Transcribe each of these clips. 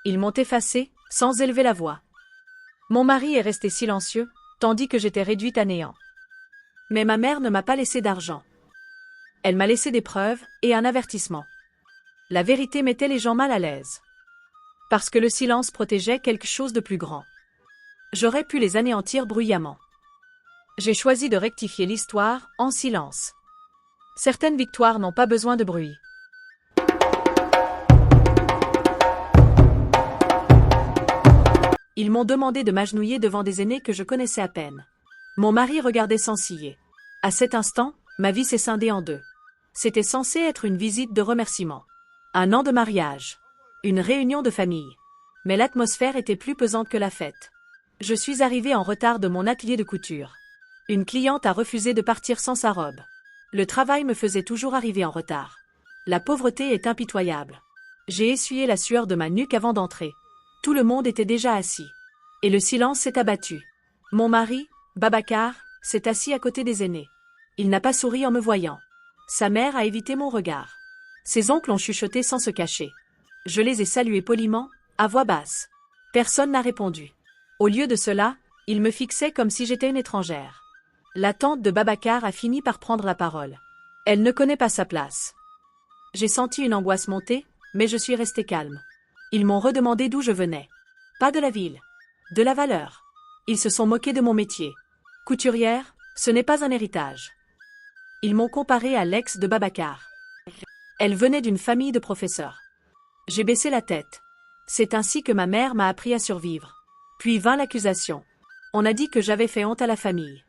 Ils m'ont effacée, sans élever la voix. Mon mari est resté silencieux, tandis que j'étais réduite à néant. Mais ma mère ne m'a pas laissé d'argent. Elle m'a laissé des preuves et un avertissement. La vérité mettait les gens mal à l'aise. Parce que le silence protégeait quelque chose de plus grand. J'aurais pu les anéantir bruyamment. J'ai choisi de rectifier l'histoire en silence. Certaines victoires n'ont pas besoin de bruit. Ils m'ont demandé de m'agenouiller devant des aînés que je connaissais à peine. Mon mari regardait sans ciller. À cet instant, ma vie s'est scindée en deux. C'était censé être une visite de remerciement. Un an de mariage. Une réunion de famille. Mais l'atmosphère était plus pesante que la fête. Je suis arrivée en retard de mon atelier de couture. Une cliente a refusé de partir sans sa robe. Le travail me faisait toujours arriver en retard. La pauvreté est impitoyable. J'ai essuyé la sueur de ma nuque avant d'entrer. Tout le monde était déjà assis. Et le silence s'est abattu. Mon mari, Babacar, s'est assis à côté des aînés. Il n'a pas souri en me voyant. Sa mère a évité mon regard. Ses oncles ont chuchoté sans se cacher. Je les ai salués poliment, à voix basse. Personne n'a répondu. Au lieu de cela, ils me fixaient comme si j'étais une étrangère. La tante de Babacar a fini par prendre la parole. Elle ne connaît pas sa place. J'ai senti une angoisse monter, mais je suis restée calme. Ils m'ont redemandé d'où je venais. Pas de la ville. De la valeur. Ils se sont moqués de mon métier. Couturière, ce n'est pas un héritage. Ils m'ont comparée à l'ex de Babacar. Elle venait d'une famille de professeurs. J'ai baissé la tête. C'est ainsi que ma mère m'a appris à survivre. Puis vint l'accusation. On a dit que j'avais fait honte à la famille.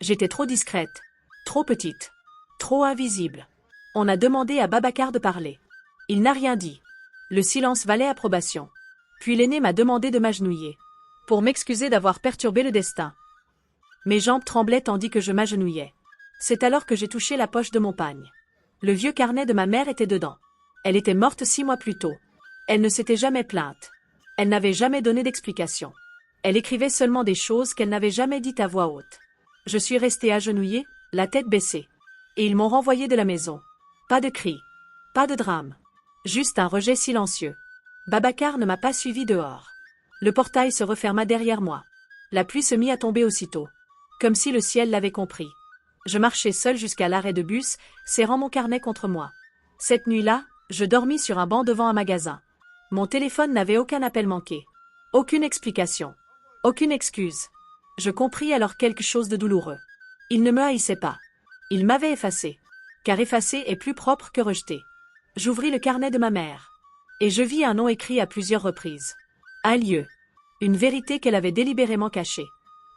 J'étais trop discrète. Trop petite. Trop invisible. On a demandé à Babacar de parler. Il n'a rien dit. Le silence valait approbation. Puis l'aîné m'a demandé de m'agenouiller. Pour m'excuser d'avoir perturbé le destin. Mes jambes tremblaient tandis que je m'agenouillais. C'est alors que j'ai touché la poche de mon pagne. Le vieux carnet de ma mère était dedans. Elle était morte 6 mois plus tôt. Elle ne s'était jamais plainte. Elle n'avait jamais donné d'explication. Elle écrivait seulement des choses qu'elle n'avait jamais dites à voix haute. Je suis restée agenouillée, la tête baissée. Et ils m'ont renvoyée de la maison. Pas de cris. Pas de drame. Juste un rejet silencieux. Babacar ne m'a pas suivi dehors. Le portail se referma derrière moi. La pluie se mit à tomber aussitôt. Comme si le ciel l'avait compris. Je marchai seule jusqu'à l'arrêt de bus, serrant mon carnet contre moi. Cette nuit-là, je dormis sur un banc devant un magasin. Mon téléphone n'avait aucun appel manqué. Aucune explication. Aucune excuse. Je compris alors quelque chose de douloureux. Il ne me haïssait pas. Il m'avait effacé. Car effacer est plus propre que rejeter. J'ouvris le carnet de ma mère. Et je vis un nom écrit à plusieurs reprises. Un lieu. Une vérité qu'elle avait délibérément cachée.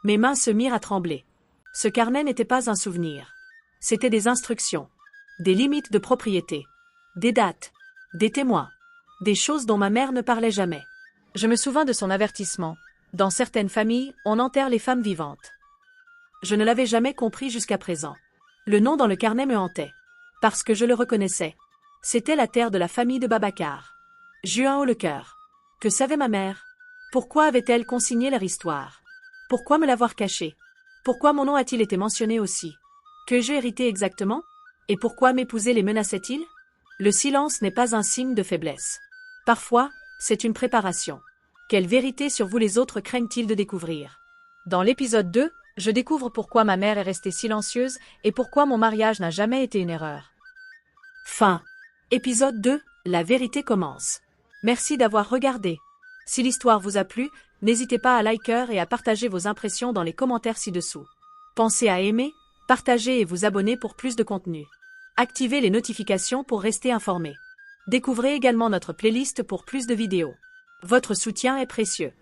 Mes mains se mirent à trembler. Ce carnet n'était pas un souvenir. C'était des instructions. Des limites de propriété. Des dates. Des témoins. Des choses dont ma mère ne parlait jamais. Je me souvins de son avertissement. Dans certaines familles, on enterre les femmes vivantes. Je ne l'avais jamais compris jusqu'à présent. Le nom dans le carnet me hantait. Parce que je le reconnaissais. C'était la terre de la famille de Babacar. J'eus un haut le cœur. Que savait ma mère? Pourquoi avait-elle consigné leur histoire? Pourquoi me l'avoir caché? Pourquoi mon nom a-t-il été mentionné aussi? Que j'ai hérité exactement? Et pourquoi m'épouser les menaçait-il? Le silence n'est pas un signe de faiblesse. Parfois, c'est une préparation. Quelle vérité sur vous les autres craignent-ils de découvrir? Dans l'épisode 2, je découvre pourquoi ma mère est restée silencieuse et pourquoi mon mariage n'a jamais été une erreur. Fin. Épisode 2, la vérité commence. Merci d'avoir regardé. Si l'histoire vous a plu, n'hésitez pas à liker et à partager vos impressions dans les commentaires ci-dessous. Pensez à aimer, partager et vous abonner pour plus de contenu. Activez les notifications pour rester informé. Découvrez également notre playlist pour plus de vidéos. Votre soutien est précieux.